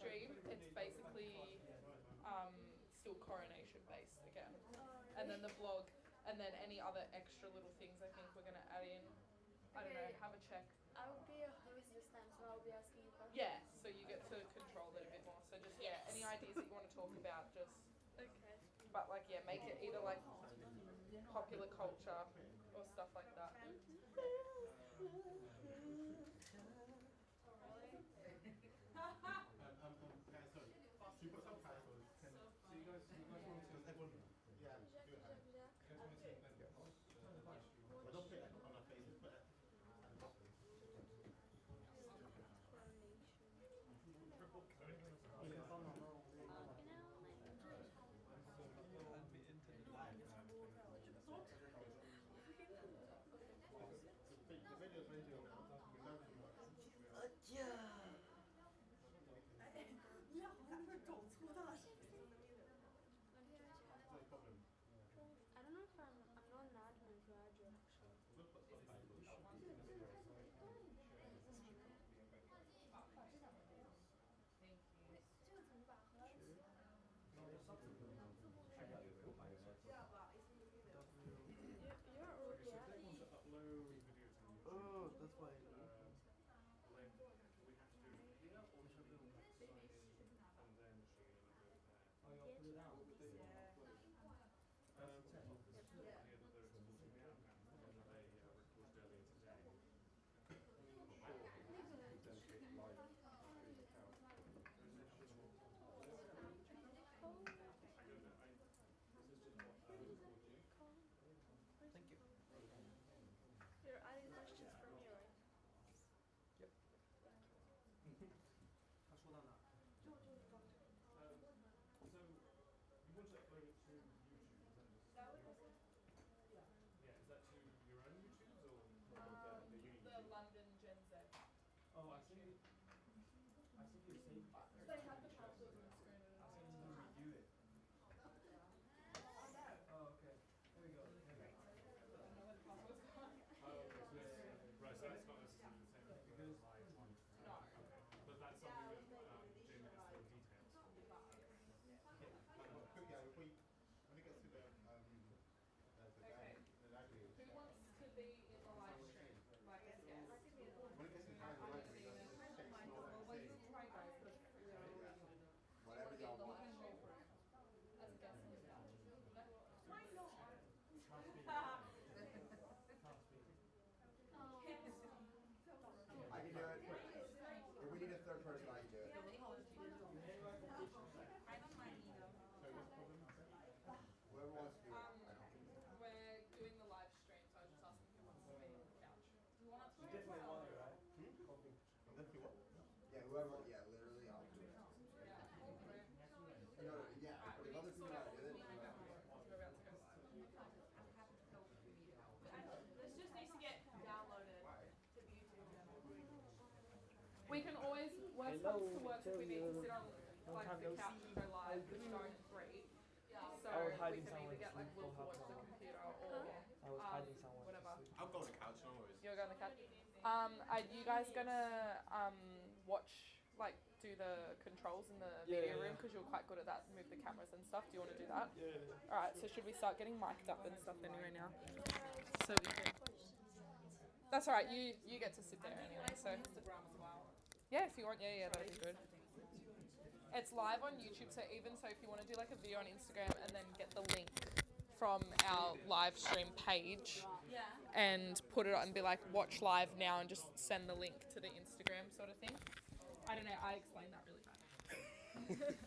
stream, it's basically still coronation based again. And then the blog, and then any other extra little things I think we're going to add in. I don't know, have a check. I will be a host this time, so I'll be asking you questions. Yeah, so you get to control it a bit more. So just, yeah, any ideas that you want to talk about, just... Okay. But like, yeah, make it either like popular culture or stuff like that. Guys, sorry. So you've got subtitles. So you guys want to everyone? Yeah, do it. You guys want to see them? Well, don't put it on our faces, put it at the bottom. The video's radio now. We know too much. No problem. I don't know if I'm not an admin for Adjo actually. We'll put subtitles. Thank you. You're already admin. Oh, that's why. Thank you. You're adding questions from me, right? Yep. So you want to upload it to YouTube? Yeah, is that to your own YouTubes or the uni? The London Gen Z. Oh, I see. I see you saved it. They have the passwords on the screen. I see you review it. Oh, okay. There we go. Oh, okay, right, so it's not necessarily the same because it's live on. No. Okay, but that's something that Jim has still details. Yeah, when it gets to the Okay. library. Who wants to be in the live stream? Like, as guests? When it gets to the library, Well, you can try guys, but we are Whatever in y'all the want. live stream as a guest. Why not? I can do it. If we need a third person, I can do it. I don't mind either. Whoever wants to do it. We're doing the live stream, so I was just asking who wants to be on the couch. Do you want to You definitely want it, right? Definitely what? Yeah, whoever, yeah, literally, I'll do it. You know, yeah, if other people want to do it, We're about to go live. This just needs to get downloaded to the YouTube channel. We can always, worst comes to worst, if we need to sit on like the couch and go live, which don't agree. So we can either get like Will to watch the computer or I was hiding someone. whatever. I'll go on the couch, no worries. You're going to catch. Are you guys gonna watch, like, do the controls in the media room because you're quite good at that? Move the cameras and stuff. Do you want to do that? Yeah. All right. So should we start getting mic'd up and stuff anyway now? So we can. That's all right. You get to sit there anyway. So Instagram as well. yeah, if you want, yeah, that'd be good. It's live on YouTube, so even so, if you want to do like a video on Instagram and then get the link from our live stream page and put it on and be like, watch live now, and just send the link to the Instagram sort of thing. I don't know, I explained that really bad.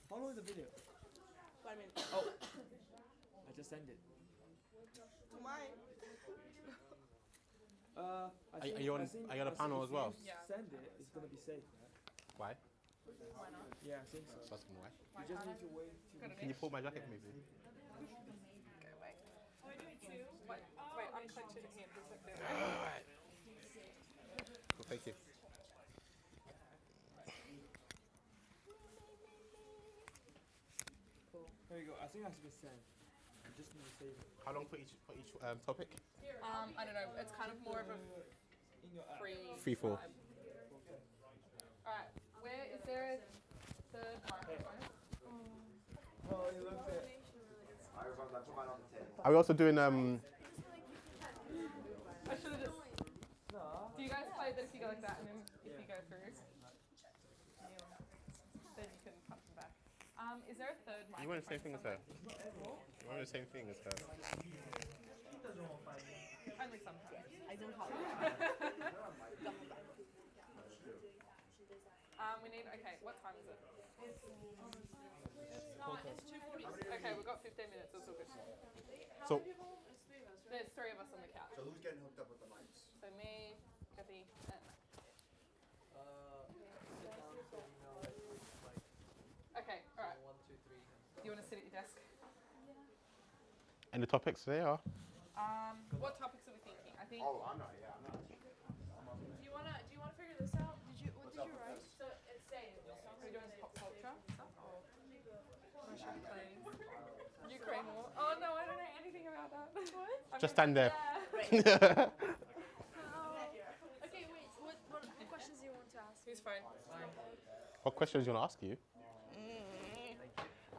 How long is the video? 5 minutes. Oh, I just sent it. To mine. I Are think- you on- I think- are you on a I think panel if as well? you Yeah. Send it. It's gonna be safe, right? Why? why not? Yeah, I think so. That's why. You just need to wait. Got Can you pull my jacket for me, please? Okay, wait. Are we doing two? Wait, unclench it again. Just like that. Alright. Cool, thank you. Cool. There you go. I think that's been sent. You just need to save it. How long for each topic? I don't know, it's kind of more of a In your app. free Free fall. vibe. Alright, where is there a third microphone. Well, he looked at. I remember I put mine on the table. Are we also doing I should have just. No. Do you guys play that if you go like that and then if you go through? Then you can punch them back. Is there a third microphone? You want the same thing as her? somewhere? You want the same thing as her? He doesn't want to fight me. Only sometimes. I don't have We need. Okay, what time is it? It's 2:40. Okay, we've got 15 minutes. That's all good. So, There's 3 of us on the couch. So who's getting hooked up with the mics? So me, Kathy, and Sit down so we know that like okay, all right. 1, 2, 3. Do you want to sit at your desk? and the topics today are? What topics are we thinking? I think. Oh, I'm not. Yeah, I'm not. Do you wanna figure this out? What did you write? So it's saying Are we doing pop culture stuff or Russian plays? Ukraine war. Oh no, I don't know anything about that. What? Just stand there. Okay, wait. What questions do you want to ask? Whose phone? What questions do you want to ask you?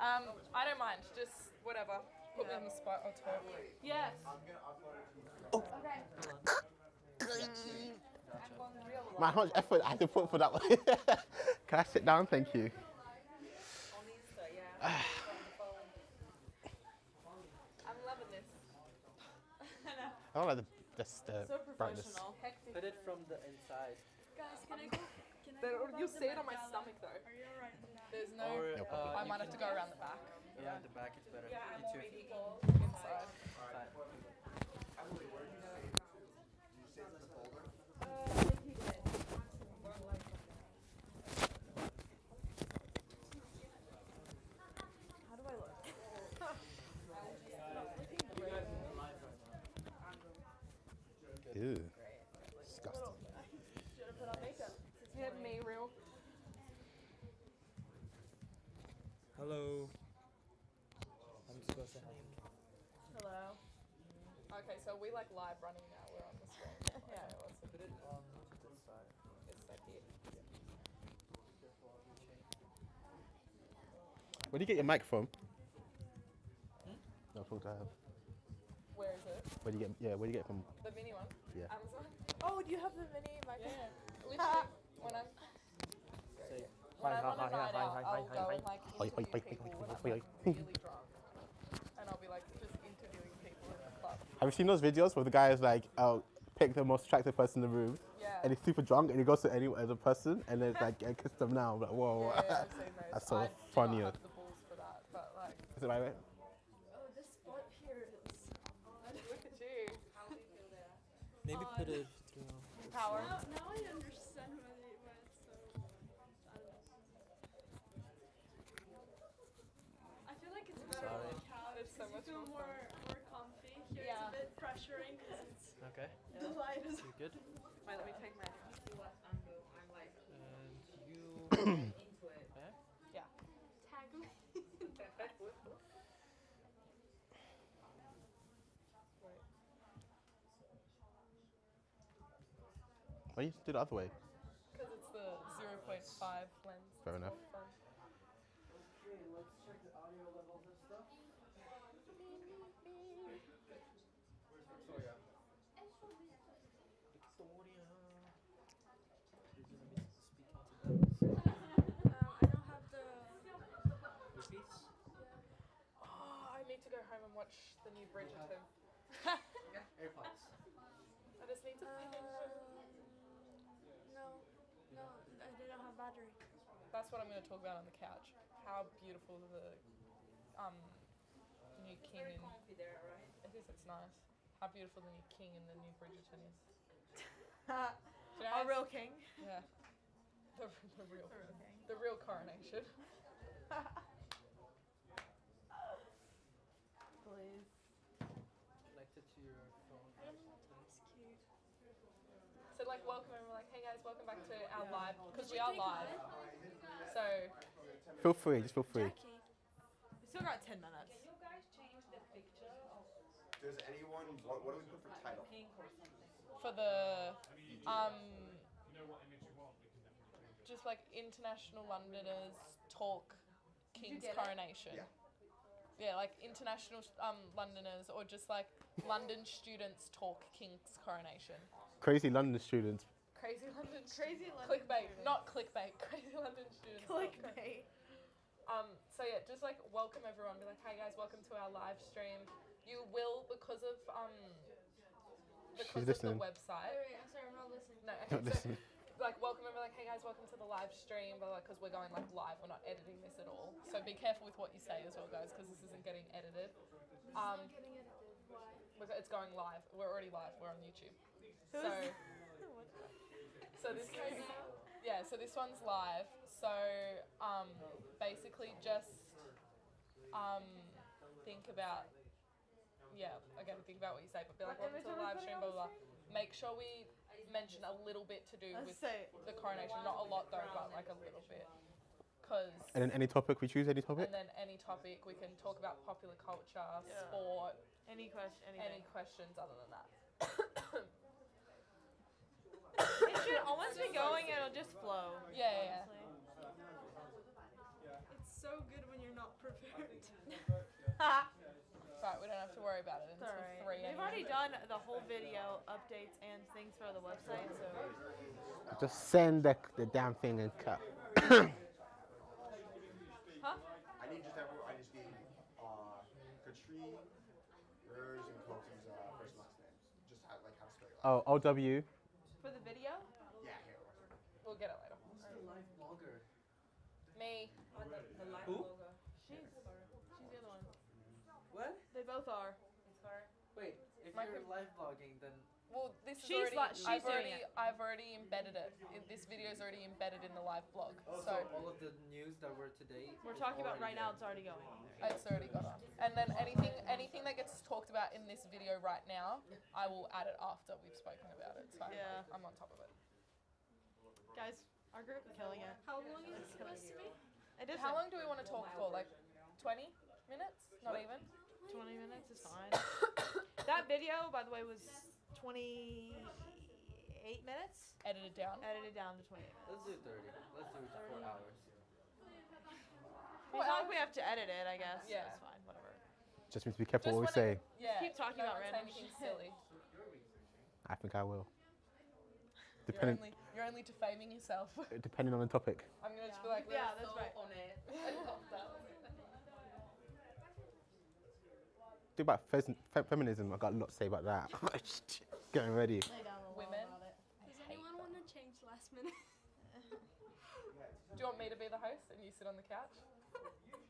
I don't mind. Just whatever. Put me on the spot. I'll talk. Yes. Man, how much effort I had to put for that one? Can I sit down? Thank you. I'm loving this. I don't like the brightness. Professional. Hectic. Put it from the inside. Guys, can I go? You'll see it on my stomach though. Are you alright with that? There's no. Or, I you might have to go around the back. Yeah, in the back it's better. Yeah, Me too. inside. Fine. Emily, where did you save it to? Did you save it to the folder? How do I look? Ew. Disgusting. Should have put on makeup. You have me real. Hello. I'm supposed to have Hello. Okay, so we like live running now. We're on the screen. Yeah. Okay, let's put it on this side. it's so cute. Where do you get your mic from? No, I have. Where is it? Where do you get? Yeah, where do you get it from? The mini one? Yeah. Amazon? Oh, do you have the mini microphone? Yeah. Literally, when I'm Say when I'm on a hi, night hi, out, hi, I'll hi, go hi. and like Hi, hi, interview hi, people hi, when hi, I'm hi, like hi. really drunk, and I'll be like just interviewing people in the club. Have you seen those videos where the guy is like, "Oh, pick the most attractive person in the room," Yeah. and he's super drunk, and he goes to any other person, and then it's like, "I kissed them now." I'm like, whoa. Yeah, I've seen those. That's so I funny. do not have the balls for that, but like, Is it right? Way? Oh, this spot here is look at you. Maybe put it through. Power. Now I understand why it's so. I don't know. I feel like it's better on Sorry. the couch. It's so 'cause much you feel more more comfy. Here Yeah. it's a bit pressuring because it's Okay. the light is. You good? Wait, let me take my. And you. Yeah. Tag me. Why you do it the other way? Because it's the 0.5 lens. Fair enough. Okay, let's check the audio levels and stuff. Victoria. Victoria. I don't have the. Repeats? Oh, I need to go home and watch the new Bridgerton. AirPods. I just need to finish it. No, I didn't have battery. That's what I'm going to talk about on the couch. How beautiful the new king in. It is. It's nice. How beautiful the new king and the new Bridgerton is. Our real king. Yeah. The real. king. The real coronation. Please. Connected to your phone. That's cute. So like welcome and we're like, hey guys, welcome back to our live because we are live. So Feel free, just feel free. Jackie. We still got 10 minutes. Does anyone? What do we put for title? for the just like international Londoners talk King's get it? coronation. Yeah. Yeah, like international Londoners or just like London students talk King's coronation. Crazy London students. Crazy London. Crazy London Clickbait, students. not clickbait. Crazy London students. talk Clickbait. So yeah, just like welcome everyone. Be like, hey guys, welcome to our live stream. You will because of the listening. website. Wait, I'm sorry, I'm not listening. No, Not listening. like welcome everyone. Like, hey guys, welcome to the live stream. But like, because we're going like live, we're not editing this at all. So be careful with what you say as well, guys, because this isn't getting edited. It's not getting edited. Why? It's going live. We're already live. We're on YouTube. So, so this is, yeah. So this one's live. So basically just think about. Yeah, again, think about what you say, but be like, welcome to the live stream, blah, blah, blah. Make sure we mention a little bit to do with the coronation. Not a lot, though, but like a little bit. And then any topic, we choose any topic? And then any topic, we can talk about popular culture, sport, Any question, any questions other than that. It should almost be going and it'll just flow. Yeah. It's so good when you're not prepared. Right, we don't have to worry about it until 3 We've already done the whole video, updates, and things for the website, so. Just send the damn thing and cut. Huh? I need just Katrine, yours, and Kofi's first and last names. Just how to spell it. Oh, OW. For the video? Yeah, here. We'll get it later. Who's the live blogger? Me. Who? She's the other one. What? They both are. Wait, if My you're live blogging, then Well, this is She's already. she's doing it. I've already embedded it. This video is already embedded in the live blog. so So all of the news that were today. We're is talking about already right now, there. it's already going. it's already got on. And then anything that gets talked about in this video right now, I will add it after we've spoken about it. So Yeah. I'm on top of it. Guys, our group is killing it. How long is it supposed to be? It is How long do we want to talk for? Like 20 minutes? Not even? 20 minutes is fine. That video, by the way, was 28 minutes. Edited down. Edited down to 28 minutes. Let's do 30. Let's do it for 4 hours. As long as we have to edit it, I guess. Yeah. That's fine, whatever. Just need to be careful Just what we when say. Yeah. keep talking no about one say random anything shit. silly. I think I will. You're Depending, you're only defaming yourself. depending on the topic. I'm gonna just be like, Yeah, that's right. on it. I love that. Do about feminism. I got a lot to say about that. Getting ready. Women. Does anyone want to change last minute? Do you want me to be the host and you sit on the couch?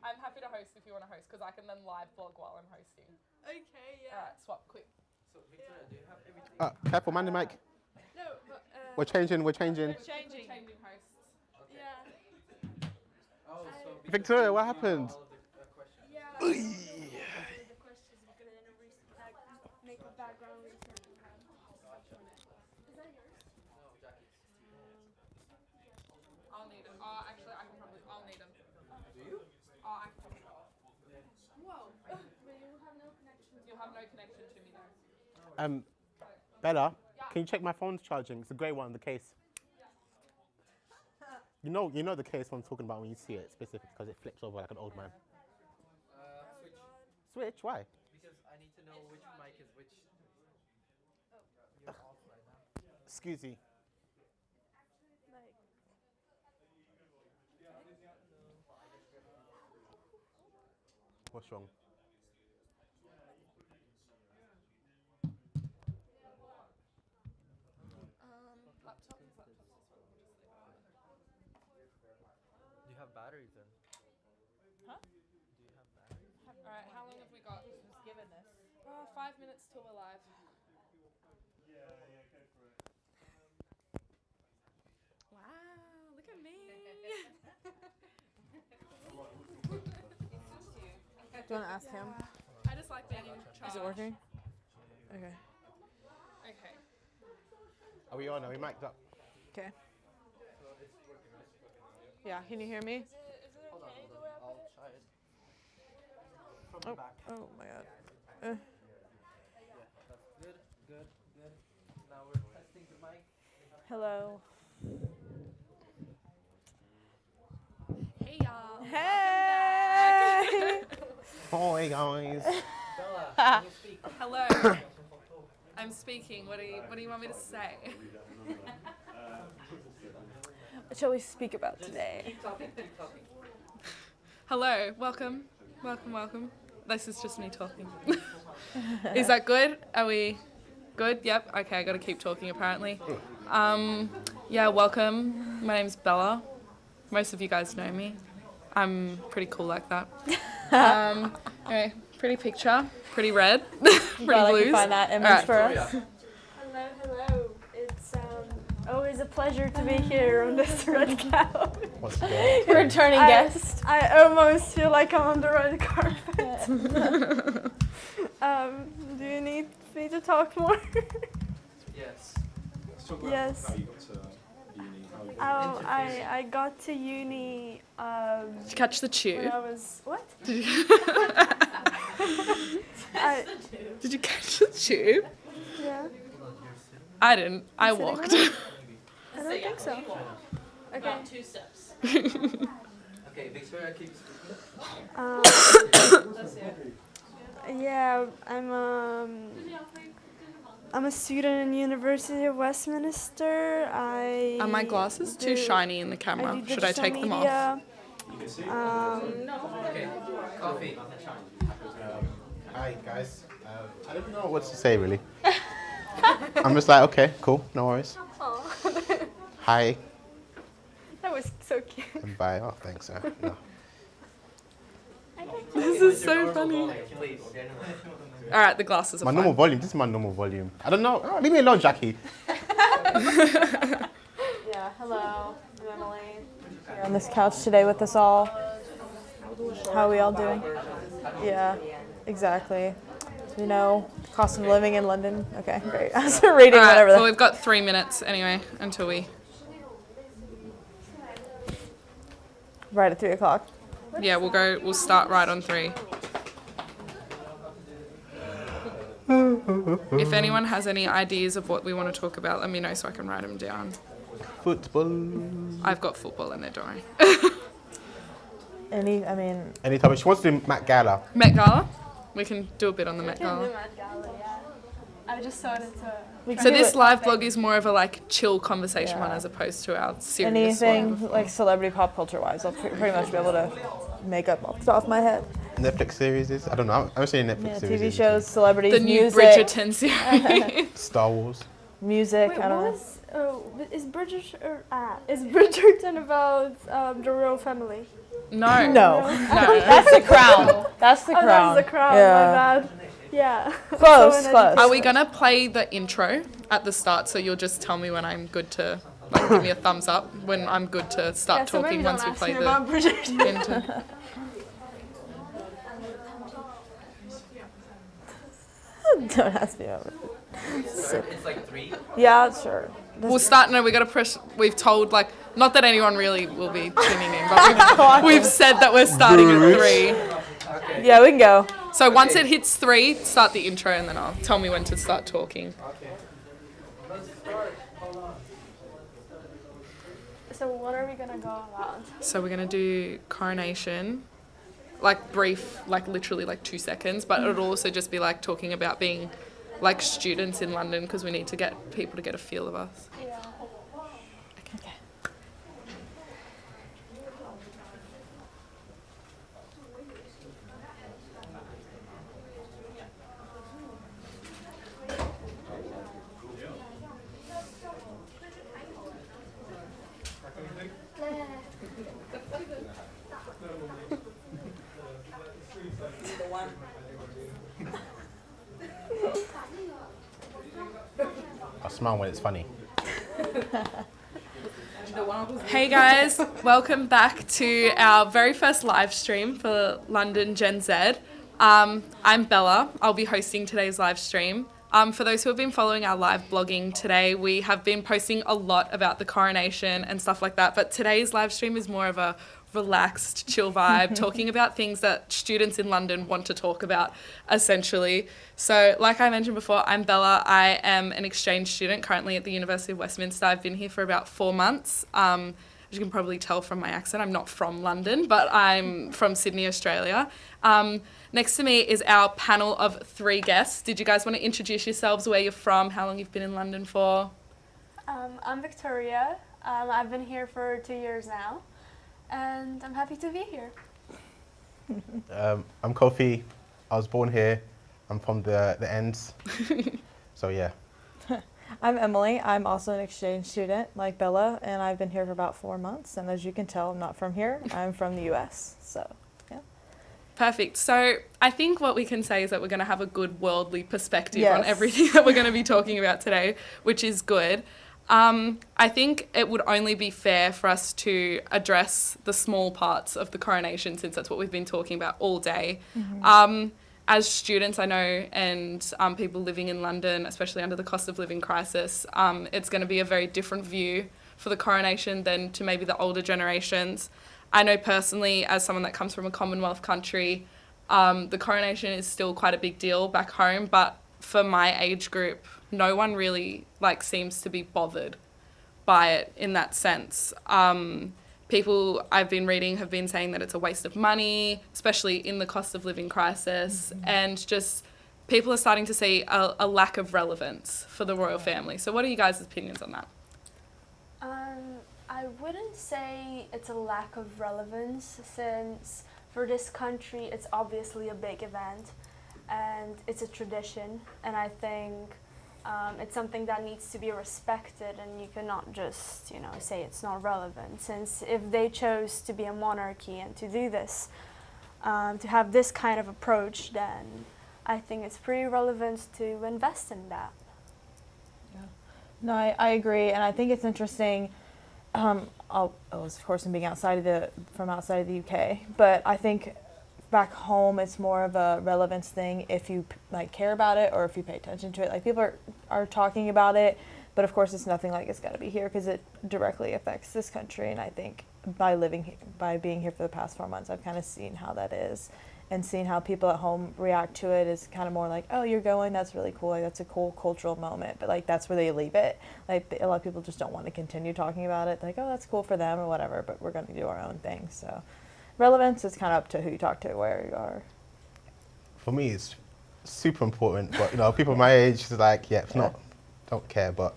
I'm happy to host if you want to host because I can then live blog while I'm hosting. Okay, yeah. Alright, swap quick. So, Victoria, do you have everything? Careful, man, the mic. No, but We're changing. We're changing Changing. hosts. Okay. yeah, Oh, so Victoria, because what you have happened? all of the questions. yeah. The questions are gonna make a background research. Is that yours? No, Jackie's. I'll need them. Oh, actually, I'll need them. Do you? Oh, I can probably. Whoa. But you have no connection. You'll have no connection to me though. Bella, can you check my phone's charging? It's the grey one, the case. You know the case I'm talking about when you see it specifically because it flips over like an old man. Switch. Switch? Why? Because I need to know which mic is which. You're off right now. Excuse me. What's wrong? Laptop. Do you have batteries then? Huh? Do you have batteries? Alright, how long have we got? Just given this. 5 minutes till we're live. Wow, look at me. Do you want to ask him? I just like being in charge. Is it working? Okay. Okay. Are we on? Are we mic'd up? Okay. Yeah, can you hear me? Is it Hold on, okay hold the way on. I I'll put it? try it. From the back. Oh my god. Yeah, that's good, good, good. Now we're testing the mic. Hello. Hi guys. Bella, can you speak? Hello. I'm speaking. What do you want me to say? What shall we speak about Just today? keep talking, keep talking. Hello. Welcome. This is just me talking. Is that good? Are we good? Yep. Okay, I got to keep talking apparently. Yeah, welcome. My name's Bella. Most of you guys know me. I'm pretty cool like that. Anyway, pretty picture, pretty red, pretty Glad I blues. can find that image Alright. for us. Hello, hello. It's always a pleasure to be here on this red couch. What's good? Returning guest. I almost feel like I'm on the red carpet. Do you need me to talk more? Yes. Let's talk about Yes. how you got to uni. How you I got to uni Did you catch the when tube? I was what? Did you, I, did you catch the tube? yeah. I didn't. I Sitting on walked. I don't think so. Okay. 2 steps. Okay, Victoria keeps speaking. Yeah, I'm a student in University of Westminster. Are my glasses too shiny in the camera? do Should I digital take them off? media. Okay, coffee. Hi guys. I don't know what to say really. I'm just like, okay, cool, no worries. Hi That was so cute. and bye. Oh, thanks. No. This is so funny. Please. All right, the glasses are My fine. normal volume. This is my normal volume. I don't know. Oh, leave me alone, Jackie. Yeah, hello. I'm Emily. Here on this couch today with us all. How are we all doing? Yeah, exactly. You know, cost of living in London. Okay, great. I was reading All right, whatever. well, we've got 3 minutes anyway until we. Right at 3 o'clock. Yeah, we'll start right on 3. If anyone has any ideas of what we want to talk about, let me know so I can write them down. Football. I've got football in there, don't worry. Any Anytime. She wants to do Met Gala. Met Gala? We can do a bit on the Met Gala. I just started to. we can So do this it- live blog is more of a like chill conversation Yeah. one as opposed to our serious one. anything like celebrity pop culture wise, I'll pretty much be able to make up off the top of my head. Netflix series is. I don't know. I'm saying Netflix Yeah, series. TV shows, celebrities, The new music, Bridgerton series. Star Wars. music. Wait, I don't what know. was? Oh, is Bridgerton about the royal family? No. No, No. that's the crown. That's the Oh, crown. that's the crown. Yeah. My bad. Yeah. Close, So close. Are we gonna play the intro at the start so you'll just tell me when I'm good to like give me a thumbs up when I'm good to start Yeah, so maybe talking don't once we ask play me the about Bridgerton. intro. Don't ask me about it. It's like 3. Yeah, sure. We'll start. No, we gotta press. We've told like not that anyone really will be tuning in, but we've said that we're starting at 3. Okay. Yeah, we can go. So once it hits 3, start the intro, and then I'll tell me when to start talking. Okay. So what are we gonna go about? So we're gonna do coronation, like brief, like literally like 2 seconds, but it'll also just be like talking about being like students in London because we need to get people to get a feel of us. Okay. I smile when it's funny. Hey guys, welcome back to our very first live stream for London Gen Z. I'm Bella. I'll be hosting today's live stream. For those who have been following our live blogging today, we have been posting a lot about the coronation and stuff like that, but today's live stream is more of a relaxed, chill vibe, talking about things that students in London want to talk about, essentially. So, like I mentioned before, I'm Bella. I am an exchange student currently at the University of Westminster. I've been here for about 4 months. As you can probably tell from my accent, I'm not from London, but I'm from Sydney, Australia. Next to me is our panel of 3 guests. Did you guys want to introduce yourselves, where you're from, how long you've been in London for? I'm Victoria. I've been here for 2 years now, and I'm happy to be here. I'm Kofi. I was born here. I'm from the ends. So yeah. I'm Emily. I'm also an exchange student like Bella, and I've been here for about 4 months. And as you can tell, I'm not from here. I'm from the US. So, yeah. Perfect. So I think what we can say is that we're going to have a good worldly perspective on everything that we're going to be talking about today, which is good. I think it would only be fair for us to address the small parts of the coronation, since that's what we've been talking about all day. As students, I know, and people living in London, especially under the cost of living crisis, it's going to be a very different view for the coronation than to maybe the older generations. I know personally, as someone that comes from a Commonwealth country, the coronation is still quite a big deal back home, but for my age group, no one really seems to be bothered by it in that sense. People I've been reading have been saying that it's a waste of money, especially in the cost of living crisis, and just people are starting to see a lack of relevance for the royal family. So what are you guys' opinions on that? I wouldn't say it's a lack of relevance, since for this country it's obviously a big event and it's a tradition, and I think it's something that needs to be respected, and you cannot just, say it's not relevant, since if they chose to be a monarchy and to do this, to have this kind of approach, then I think it's pretty relevant to invest in that. Yeah. No, I agree, and I think it's interesting. Of course, I'm being from outside of the UK, but I think back home it's more of a relevance thing if you care about it or if you pay attention to it. People are talking about it, but of course it's nothing like it's got to be here, because it directly affects this country. And I think by being here for the past 4 months, I've kind of seen how that is, and seeing how people at home react to it is kind of more like, oh, you're going, that's really cool, that's a cool cultural moment, but that's where they leave it. A lot of people just don't want to continue talking about it, oh, that's cool for them or whatever, but we're going to do our own thing. So relevance is kind of up to who you talk to, where you are. For me, it's super important, but people my age is it's not, don't care. But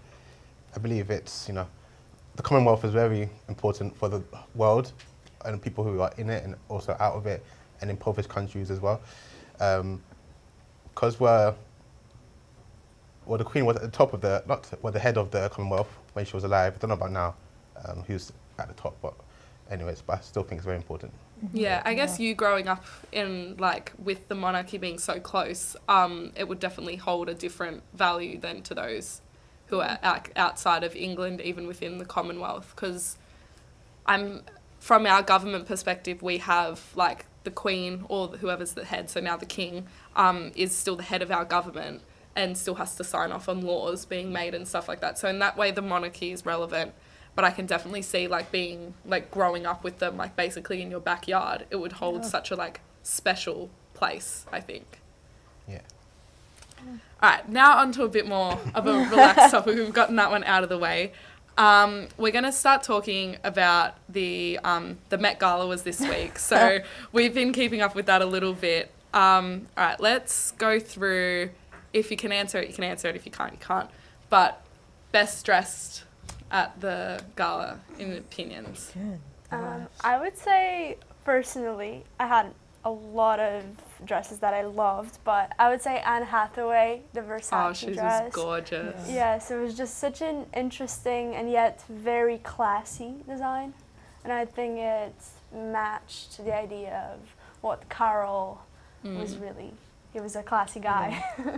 I believe it's the Commonwealth is very important for the world and people who are in it and also out of it, and impoverished countries as well. Because the Queen was at the top of the head of the Commonwealth when she was alive. I don't know about now, who's at the top, but anyways, but I still think it's very important. Yeah, I guess you growing up in with the monarchy being so close, it would definitely hold a different value than to those who are outside of England, even within the Commonwealth. Because from our government perspective, we have the Queen or whoever's the head, so now the King, is still the head of our government and still has to sign off on laws being made and stuff like that. So in that way, the monarchy is relevant. But I can definitely see being growing up with them basically in your backyard, it would hold such a special place, I think. Yeah. All right, now on to a bit more of a relaxed topic. We've gotten that one out of the way. We're going to start talking about the Met Gala was this week. So we've been keeping up with that a little bit. All right, let's go through. If you can answer it, you can answer it. If you can't, you can't. But best dressed at the gala, in opinions? Good. I would say, personally, I had a lot of dresses that I loved, but I would say Anne Hathaway, the Versace dress. Oh, she was gorgeous. Yes, it was just such an interesting and yet very classy design. And I think it matched the idea of what Carol was really. He was a classy guy. Yeah.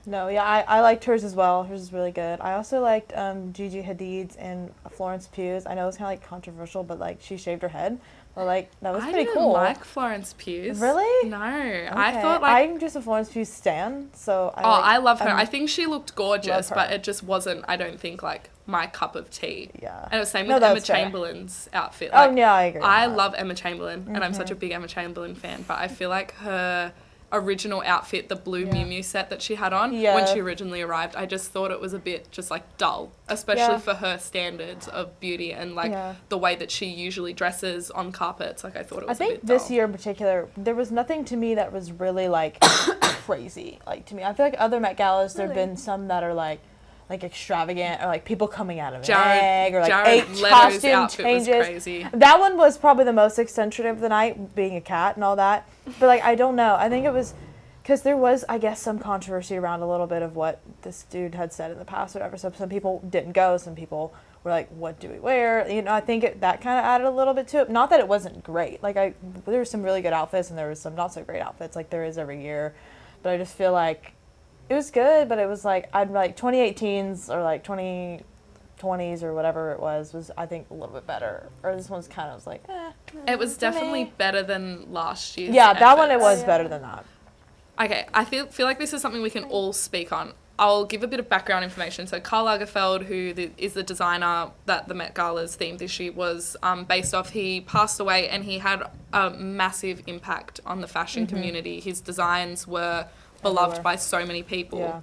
No, yeah, I liked hers as well. Hers is really good. I also liked Gigi Hadid's and Florence Pugh's. I know it's kind of controversial, but she shaved her head. But that was pretty cool. I didn't like Florence Pugh's. Really? No, okay. I thought I'm just a Florence Pugh stan, so I love her. I think she looked gorgeous, but it just wasn't. I don't think my cup of tea. Yeah. And it was same with Emma Chamberlain's outfit. Yeah, I agree. I love Emma Chamberlain, and I'm such a big Emma Chamberlain fan. But I feel like her original outfit, the blue Miu Miu set that she had on when Yeah. she originally arrived. I just thought it was a bit just like dull, especially for her standards of beauty and like the way that she usually dresses on carpets. Like I thought it was I a think bit this dull. year in particular, there was nothing to me that was really like crazy. Like to me, I feel like other Met Galas, there have been some that are like extravagant or like people coming out of an egg or like Jared 8 Leto's costume outfit changes. was crazy. That one was probably the most eccentric of the night, being a cat and all that. But like I don't know. I think it was because there was, I guess, some controversy around a little bit of what this dude had said in the past or whatever. So some people didn't go. Some people were like, what do we wear? You know, I think that kind of added a little bit to it. Not that it wasn't great. Like there were some really good outfits and there was some not so great outfits like there is every year. But I just feel like it was good, but it was like, I'd like 2018s or like 2020s or whatever it was I think a little bit better. Or this one's kind of was like, It was definitely better than last year's. Yeah, that one it efforts. was better than that. Okay, I feel like this is something we can all speak on. I'll give a bit of background information. So Karl Lagerfeld, who is the designer that the Met Gala's theme this year was based off, he passed away and he had a massive impact on the fashion community. His designs were beloved by so many people. Yeah.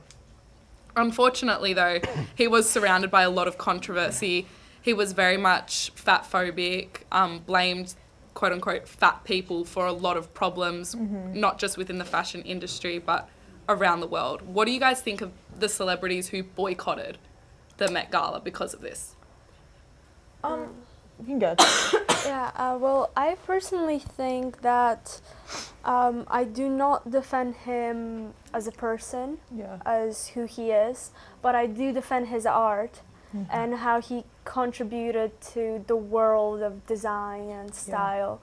Unfortunately, though, he was surrounded by a lot of controversy. He was very much fat phobic, blamed quote unquote fat people for a lot of problems, not just within the fashion industry, but around the world. What do you guys think of the celebrities who boycotted the Met Gala because of this? You can go. Yeah, well, I personally think that I do not defend him as a person, as who he is, but I do defend his art and how he contributed to the world of design and style.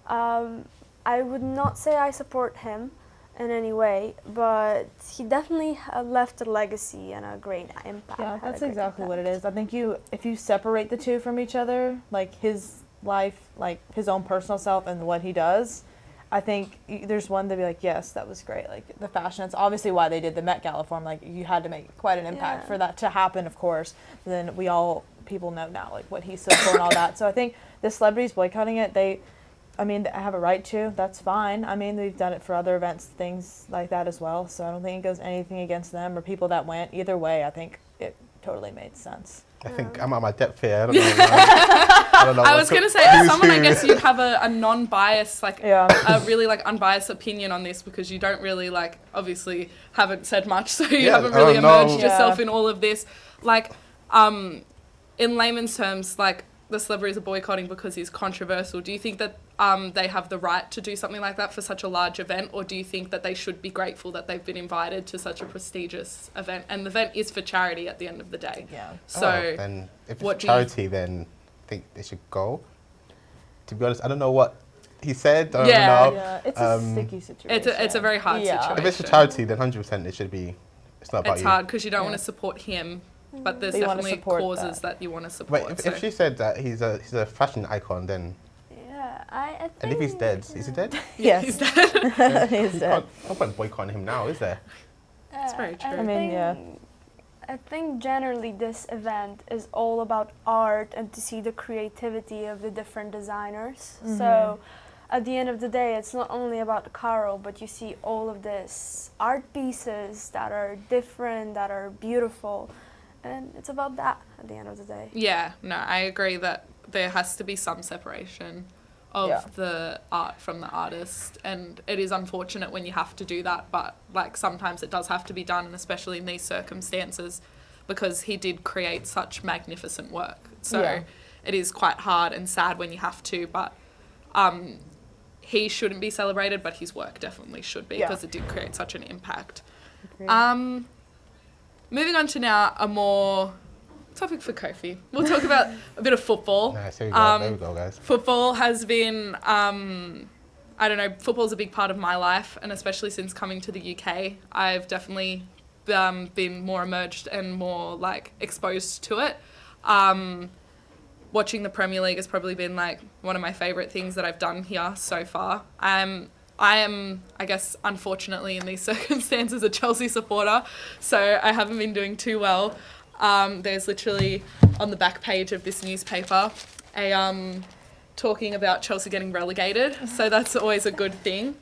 I would not say I support him in any way, but he definitely left a legacy and a great impact. Yeah, that's exactly what it is. I think if you separate the two from each other, like his life, like his own personal self and what he does, I think there's one to be like, yes, that was great. Like the fashion, it's obviously why they did the Met Gala for him. Like you had to make quite an impact for that to happen, of course. But then people know now like what he stood for and all that. So I think the celebrities boycotting it, they have a right to. That's fine. I mean, we've done it for other events, things like that as well. So I don't think it goes anything against them or people that went. Either way, I think it totally made sense. I think I'm at my depth here. I don't know. I don't know. I was going to say, as someone, I guess you'd have a non-biased, like a really like unbiased opinion on this because you don't really like, obviously haven't said much, so you haven't really immersed yourself in all of this. Like, in layman's terms, like the celebrities are boycotting because he's controversial. Do you think that they have the right to do something like that for such a large event, or do you think that they should be grateful that they've been invited to such a prestigious event? And the event is for charity at the end of the day. Yeah. So then if it's charity, then I think they should go. To be honest, I don't know what he said. I don't know. Yeah, it's a sticky situation. It's a very hard situation. If it's for charity, then 100% it should be. It's not about It's you. hard because you don't want to support him, but there's definitely causes that you want to support. Wait, if she said that he's a fashion icon, then. I think, and if he's dead, is he dead? Yes. He's dead. He's dead. No point boycotting him now, is there? That's very true. I think generally this event is all about art and to see the creativity of the different designers. So at the end of the day, it's not only about Carol, but you see all of this art pieces that are different, that are beautiful. And it's about that at the end of the day. Yeah, no, I agree that there has to be some separation of the art from the artist, and it is unfortunate when you have to do that, but like sometimes it does have to be done, and especially in these circumstances because he did create such magnificent work. So it is quite hard and sad when you have to, but he shouldn't be celebrated, but his work definitely should be because it did create such an impact. Moving on to now a more topic for Kofi. We'll talk about a bit of football. Nice, there we go. There we go, guys. Football has been, football's a big part of my life, and especially since coming to the UK, I've definitely been more immersed and more like exposed to it. Watching the Premier League has probably been like one of my favourite things that I've done here so far. I am, I guess, unfortunately in these circumstances, a Chelsea supporter, so I haven't been doing too well. There's literally on the back page of this newspaper talking about Chelsea getting relegated, so that's always a good thing.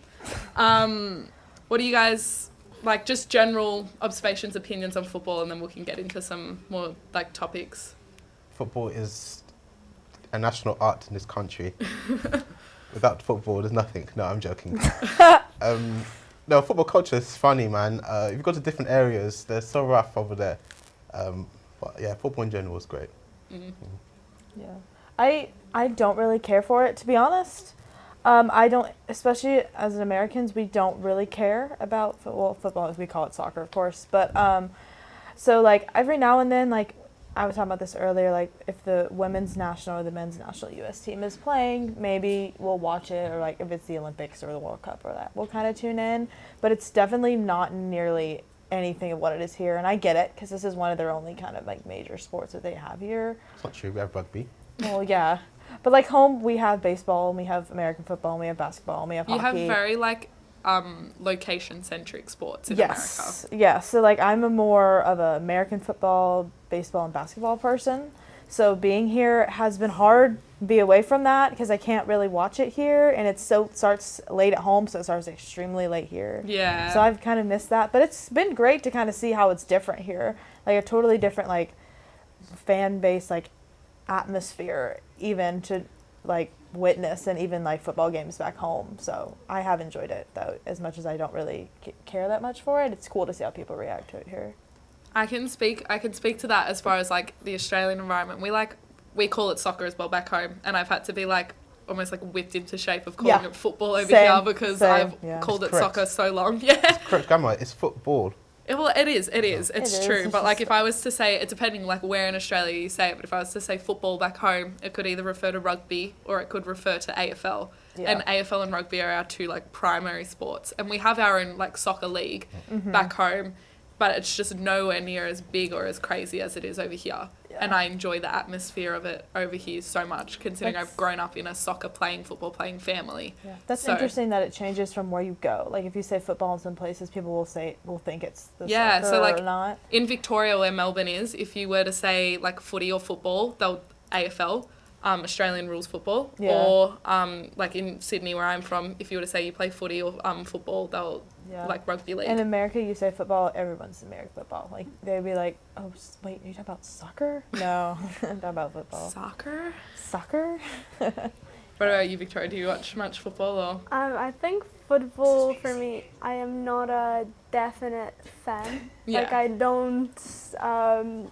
What do you guys, like, just general observations, opinions on football, and then we can get into some more, like, topics. Football is a national art in this country. Without football, there's nothing. No, I'm joking. No, football culture is funny, man. If you go to different areas, they're so rough over there. But yeah, football in general is great. Yeah. I don't really care for it, to be honest. I don't, especially as Americans, we don't really care about football, as we call it soccer, of course. But so like every now and then, like I was talking about this earlier, like if the women's national or the men's national U.S. team is playing, maybe we'll watch it, or like if it's the Olympics or the World Cup or that, we'll kind of tune in. But it's definitely not nearly anything of what it is here, and I get it because this is one of their only kind of like major sports that they have here. It's not true. We have rugby. Well, yeah, but like home we have baseball, and we have American football, and we have basketball, and we have hockey. You have very like location-centric sports in Yes, America. yeah. So like I'm a more of a American football, baseball, and basketball person. So being here has been hard to be away from that because I can't really watch it here, and it starts late at home, so it starts extremely late here. Yeah. So I've kind of missed that, but it's been great to kind of see how it's different here, like a totally different like fan base, like atmosphere, even to like witness, and even like football games back home. So I have enjoyed it though, as much as I don't really care that much for it. It's cool to see how people react to it here. I can speak to that as far as like the Australian environment. We call it soccer as well back home, and I've had to be like almost like whipped into shape of calling it football over here because I've called it soccer so long. Yeah. Correct, Grandma. It's football. Well, it is. It's true. It's but like if I was to say it, depending like where in Australia you say it, but if I was to say football back home, it could either refer to rugby or it could refer to AFL. Yeah. And AFL and rugby are our two like primary sports, and we have our own like soccer league back home, but it's just nowhere near as big or as crazy as it is over here. Yeah. And I enjoy the atmosphere of it over here so much, considering I've grown up in a soccer playing, football playing family. Yeah. That's interesting that it changes from where you go. Like if you say football in some places, people will think it's the soccer so like or not. In Victoria where Melbourne is, if you were to say like footy or football, they'll AFL. Australian rules football, or like in Sydney where I'm from, if you were to say you play footy or football, they'll like rugby league. In America, you say football, everyone's American football. Like they'd be like, "Oh, wait, are you talking about soccer?" No, I'm talking about football. Soccer. What about you, Victoria? Do you watch much football or? I think football for me, I am not a definite fan. Yeah. Like I don't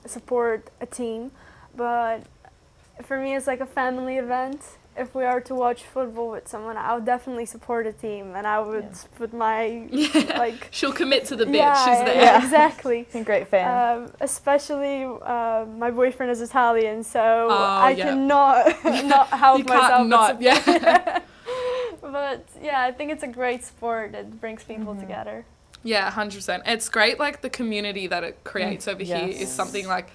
support a team, but for me it's like a family event. If we are to watch football with someone, I would definitely support a team, and I would put my like. She'll commit to the bitch. Yeah, She's there. Yeah, exactly. A great fan. Especially my boyfriend is Italian, so I cannot not help you myself. Can't not, yeah. But yeah, I think it's a great sport. It brings people together. Yeah, 100%. It's great. Like the community that it creates over here is something like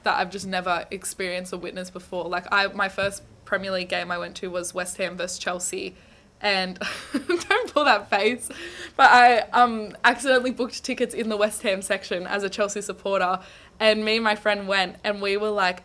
that I've just never experienced or witnessed before. Like my first Premier League game I went to was West Ham versus Chelsea, and don't pull that face, but I accidentally booked tickets in the West Ham section as a Chelsea supporter, and me and my friend went, and we were like,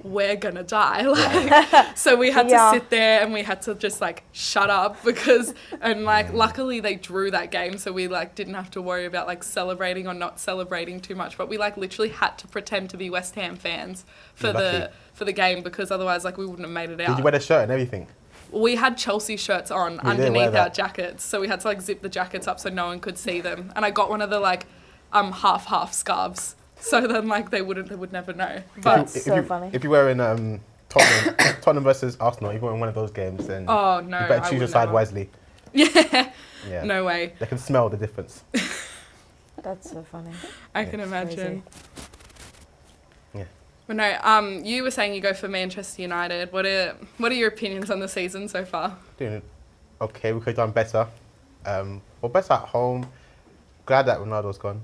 we're gonna die. Like, so we had to sit there and we had to just like shut up because, and like luckily they drew that game, so we like didn't have to worry about like celebrating or not celebrating too much, but we like literally had to pretend to be West Ham fans for the game, because otherwise like we wouldn't have made it out. Did you wear the shirt and everything? We had Chelsea shirts on underneath our jackets, so we had to like zip the jackets up so no one could see them, and I got one of the like half scarves. So then, like, they would never know. But funny. If you were in Tottenham versus Arsenal, you were in one of those games, then you better choose your side wisely. Yeah. No way. They can smell the difference. That's so funny. I can imagine. Crazy. Yeah. But no, you were saying you go for Manchester United. What are your opinions on the season so far? Doing okay. We could have done better. Well, better at home. Glad that Ronaldo's gone.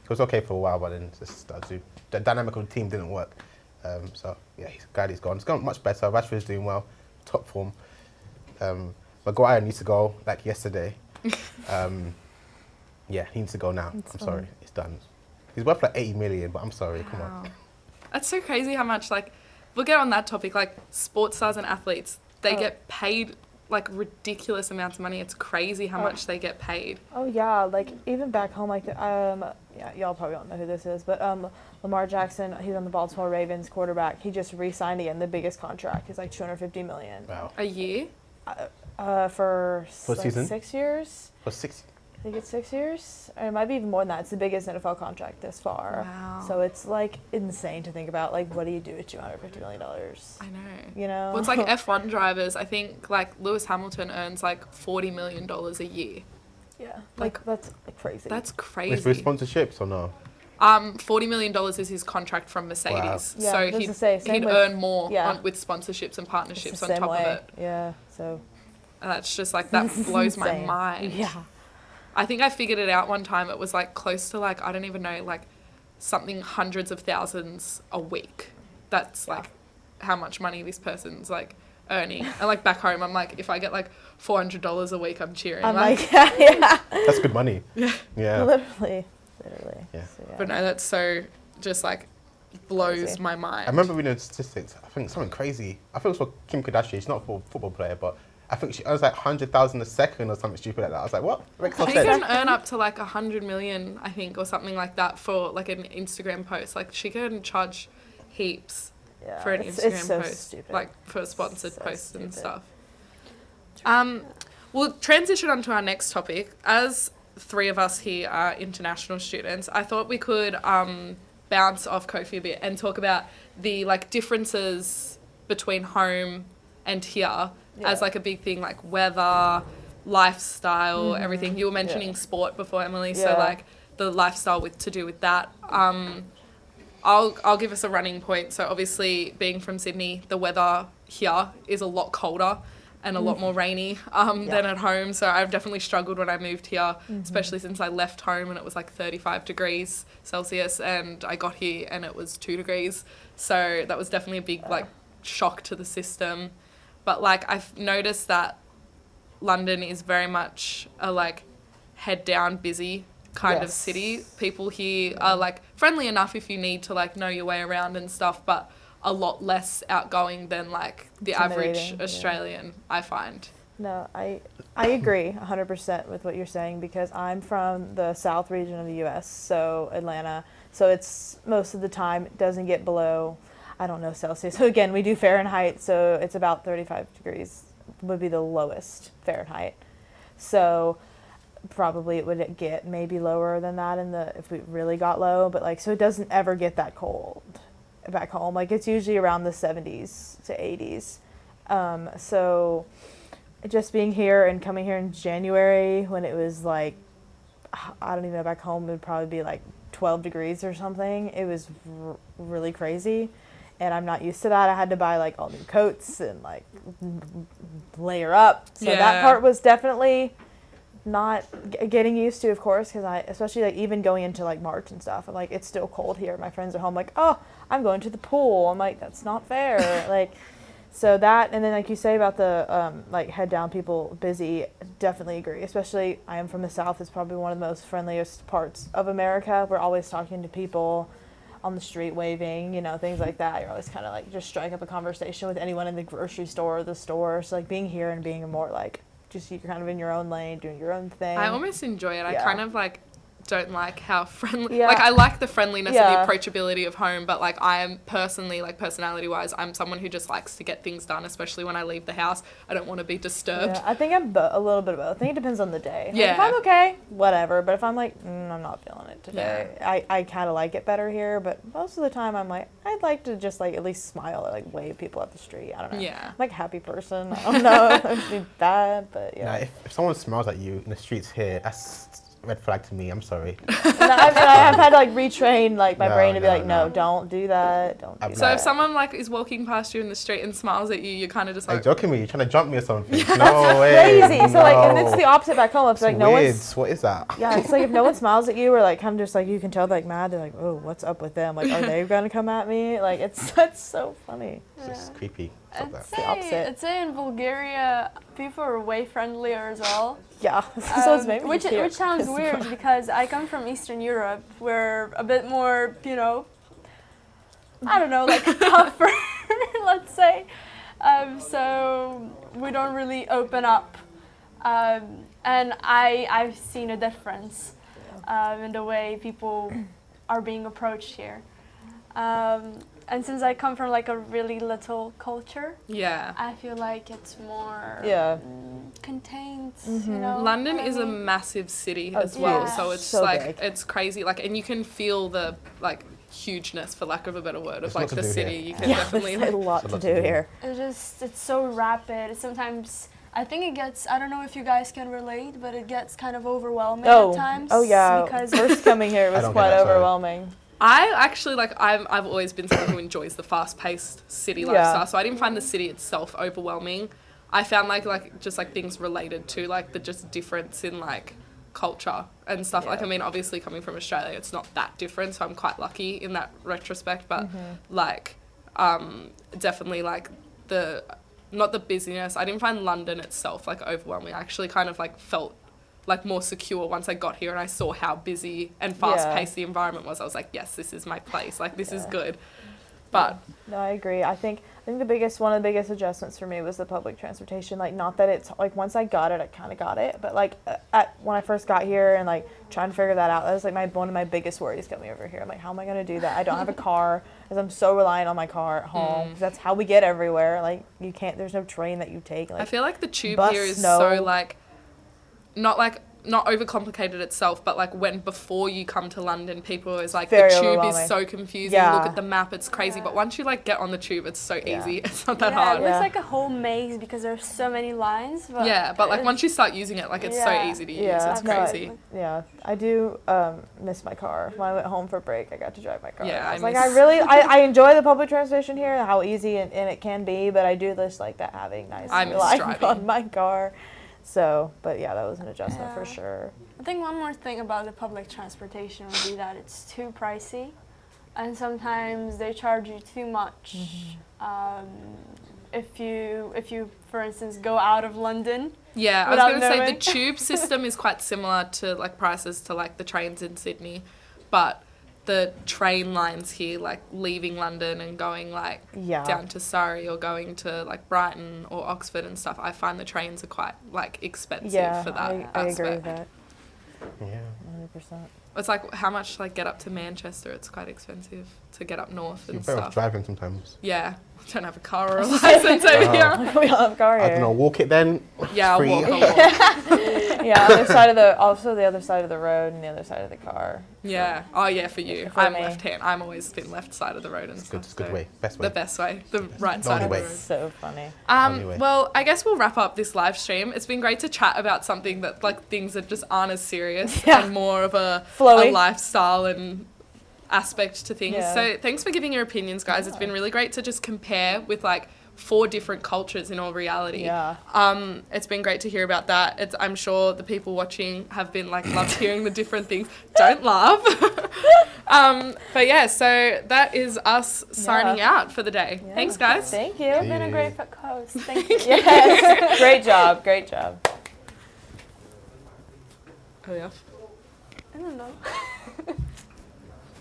It was okay for a while, but then the dynamic of the team didn't work. So yeah, glad he's gone. It's gone much better. Rashford's doing well, top form. Maguire needs to go like yesterday. Yeah, he needs to go now. I'm sorry, it's done. He's worth like 80 million, but I'm sorry, come on. That's so crazy how much, like, we'll get on that topic, like sports stars and athletes, they get paid like ridiculous amounts of money. It's crazy how much they get paid. Oh yeah, like even back home, like yeah, y'all probably don't know who this is, but Lamar Jackson, he's on the Baltimore Ravens quarterback. He just re-signed again, the biggest contract. It's like $250 million. Wow. A year? For like season? 6 years. For 6. I think it's 6 years. Or it might be even more than that. It's the biggest NFL contract this far. Wow. So it's like insane to think about. Like, what do you do with $250 million? I know. You know? Well, it's like F1 drivers. I think like Lewis Hamilton earns like $40 million a year. Yeah. Like that's like crazy. That's Is crazy. for sponsorships or no? $40 million is his contract from Mercedes. Wow. Yeah, So I was gonna he'd, say, same he'd with- earn more yeah. with sponsorships and It's partnerships the on same top way. of it. Yeah. So. And that's just like, that blows my Insane. mind. Yeah. I think I figured it out one time. It was like close to like, I don't even know, like something hundreds of thousands a week. That's like how much money this person's like earning. And like back home, I'm like, if I get like $400 a week, I'm cheering. I'm like, yeah. That's good money. Yeah. Yeah. Literally. Yeah. So, yeah. But no, that's so just like blows Crazy. my mind. I remember reading statistics. I think something crazy. I think it was for Kim Kardashian. She's not a football player, but I think she earns like 100,000 a second or something stupid like that. I was like, what? Makes no You sense. can earn up to like 100 million, I think, or something like that for like an Instagram post. Like she can charge heaps Yeah, for an it's Instagram so post, stupid. like for sponsored So posts and stupid. stuff. We'll transition on to our next topic. As 3 of us here are international students, I thought we could bounce off Kofi a bit and talk about the like differences between home and here as like a big thing, like weather, lifestyle, everything. You were mentioning sport before, Emily, so Yeah. like the lifestyle with to do with that. I'll give us a running point. So obviously, being from Sydney, the weather here is a lot colder and a lot more rainy than at home. So I've definitely struggled when I moved here, especially since I left home and it was like 35 degrees Celsius, and I got here and it was 2 degrees. So that was definitely a big like shock to the system. But like I've noticed that London is very much a like head down busy kind of Yes. city. People here are like friendly enough if you need to like know your way around and stuff, but a lot less outgoing than like the average Intimidating, yeah. Australian, I find. No, I agree 100% with what you're saying, because I'm from the south region of the U.S., so Atlanta. So it's most of the time it doesn't get below, I don't know, Celsius. So again, we do Fahrenheit, so it's about 35 degrees would be the lowest Fahrenheit. So probably it would get maybe lower than that if we really got low, but like, so it doesn't ever get that cold back home. Like it's usually around the 70s to 80s. So just being here and coming here in January when it was like, I don't even know, back home it would probably be like 12 degrees or something. It was really crazy. And I'm not used to that. I had to buy like all new coats and like layer up. So that part was definitely not getting used to, of course, because especially like even going into like March and stuff, I'm like, it's still cold here. My friends are home like, oh, I'm going to the pool. I'm like, that's not fair. Like, so that, and then like you say about the like head down people busy, definitely agree. Especially I am from the South. It's probably one of the most friendliest parts of America. We're always talking to people on the street, waving, you know, things like that. You're always kind of like just strike up a conversation with anyone in the grocery store or the store. So like being here and being more like, just you're kind of in your own lane, doing your own thing. I almost enjoy it. I Yeah. kind of like don't like how friendly, Yeah. like I like the friendliness Yeah. and the approachability of home, but like I am personally, like personality wise, I'm someone who just likes to get things done, especially when I leave the house. I don't want to be disturbed. Yeah, I think I'm a little bit of both. I think it depends on the day. Like, Yeah. if I'm okay, whatever. But if I'm like, I'm not feeling it today, I kind of like it better here. But most of the time, I'm like, I'd like to just like at least smile or like wave people up the street. I don't know. Yeah. I'm like a happy person. I don't know if that would be bad, but yeah. Now, if someone smiles at you in the streets here, that's a red flag to me. I'm sorry. And I've had to like retrain like my No, brain to be no, like, no. don't do that. Don't do I'm So that. if someone like is walking past you in the street and smiles at you, you're kind of just Are you like, joking me? You're trying to jump me or something? No way. Crazy. So like, and it's no. the opposite back home. It's like no Weird. one's. What is that? Yeah, it's like if no one smiles at you or like kind of just like you can tell they're like mad, they're like, oh, what's up with them? Like, are they gonna come at me? Like, that's so funny. It's just creepy. Stop that. opposite. I'd say in Bulgaria, people are way friendlier as well. Yeah, so it's maybe which just here. which sounds weird because I come from Eastern Europe. We're a bit more, you know, I don't know, like tougher, let's say. So we don't really open up, and I've seen a difference in the way people are being approached here. And since I come from like a really little culture, I feel like it's more contained. You know, London is a massive city as well, so it's so like big. it's crazy. Like, and you can feel the like hugeness, for lack of a better word, of There's like a lot the to do city. here. You can definitely There's a like, lot to do here. It's so rapid. Sometimes I think it gets, I don't know if you guys can relate, but it gets kind of overwhelming at times. Oh yeah. Because First coming here I was don't get quite that, sorry. overwhelming. I actually like I've always been someone who enjoys the fast-paced city lifestyle, so I didn't find the city itself overwhelming. I found like just like things related to like the just difference in like culture and stuff. Like, I mean, obviously coming from Australia, it's not that different, so I'm quite lucky in that retrospect, but like definitely like not the busyness. I didn't find London itself like overwhelming. I actually kind of like felt like more secure once I got here and I saw how busy and fast-paced the environment was. I was like, yes, this is my place. Like, this is good. But no, I agree. I think one of the biggest adjustments for me was the public transportation. Like, not that it's like once I got it, I kind of got it, but like when I first got here and like trying to figure that out, that was like one of my biggest worries coming over here. I'm like, how am I going to do that? I don't have a car because I'm so reliant on my car at home. 'Cause that's how we get everywhere. Like, you can't. There's no train that you take. Like, I feel like the tube bus, here is no. so like not overcomplicated itself, but like when before you come to London, people are always like, Very the tube is overwhelming. so confusing. Yeah. Look at the map, it's crazy. But once you like get on the tube, it's so easy. It's not that it hard. looks like a whole maze because there's so many lines. But but like once you start using it, like it's so easy to use. It's crazy. I do miss my car. When I went home for break, I got to drive my car. Yeah, I was I like, miss- I enjoy the public transportation here, how easy and it can be, but I do just like that having nice I miss relying driving. on my car. So, but yeah, that was an adjustment for Yeah. sure. I think one more thing about the public transportation would be that it's too pricey, and sometimes they charge you too much. If you, for instance, go out of London. Yeah, I was without going to say knowing. the tube system is quite similar to like prices to like the trains in Sydney, but the train lines here, like leaving London and going like down to Surrey or going to like Brighton or Oxford and stuff, I find the trains are quite like expensive for that I agree with aspect. that. Yeah. 100%. It's like how much like get up to Manchester, it's quite expensive to get up north You're and better off stuff. driving sometimes. Yeah, I don't have a car or a license over here. We don't have a car I here. don't know, walk it then. Yeah, I'll Free. walk a lot. Yeah, also the other side of the road and the other side of the car. Yeah. Oh, yeah, for you. For I'm me. left hand. I'm always been left side of the road and It's stuff. good, it's a good so way. Best way. The best way. The right The side only of the way. road. So funny. Anyway. Well, I guess we'll wrap up this live stream. It's been great to chat about something that, like, things that just aren't as serious and more of a Flowy. lifestyle and aspect to things. Yeah. So thanks for giving your opinions, guys. It's been really great to just compare with, like, 4 different cultures in all reality. Yeah. It's been great to hear about that. I'm sure the people watching have been like loved hearing the different things. Don't laugh. But yeah, so that is us signing out for the day. Yeah. Thanks, guys. Thank you. You've been a great host. Thank you. Yes. Great job. Great job. Oh yeah. I don't know.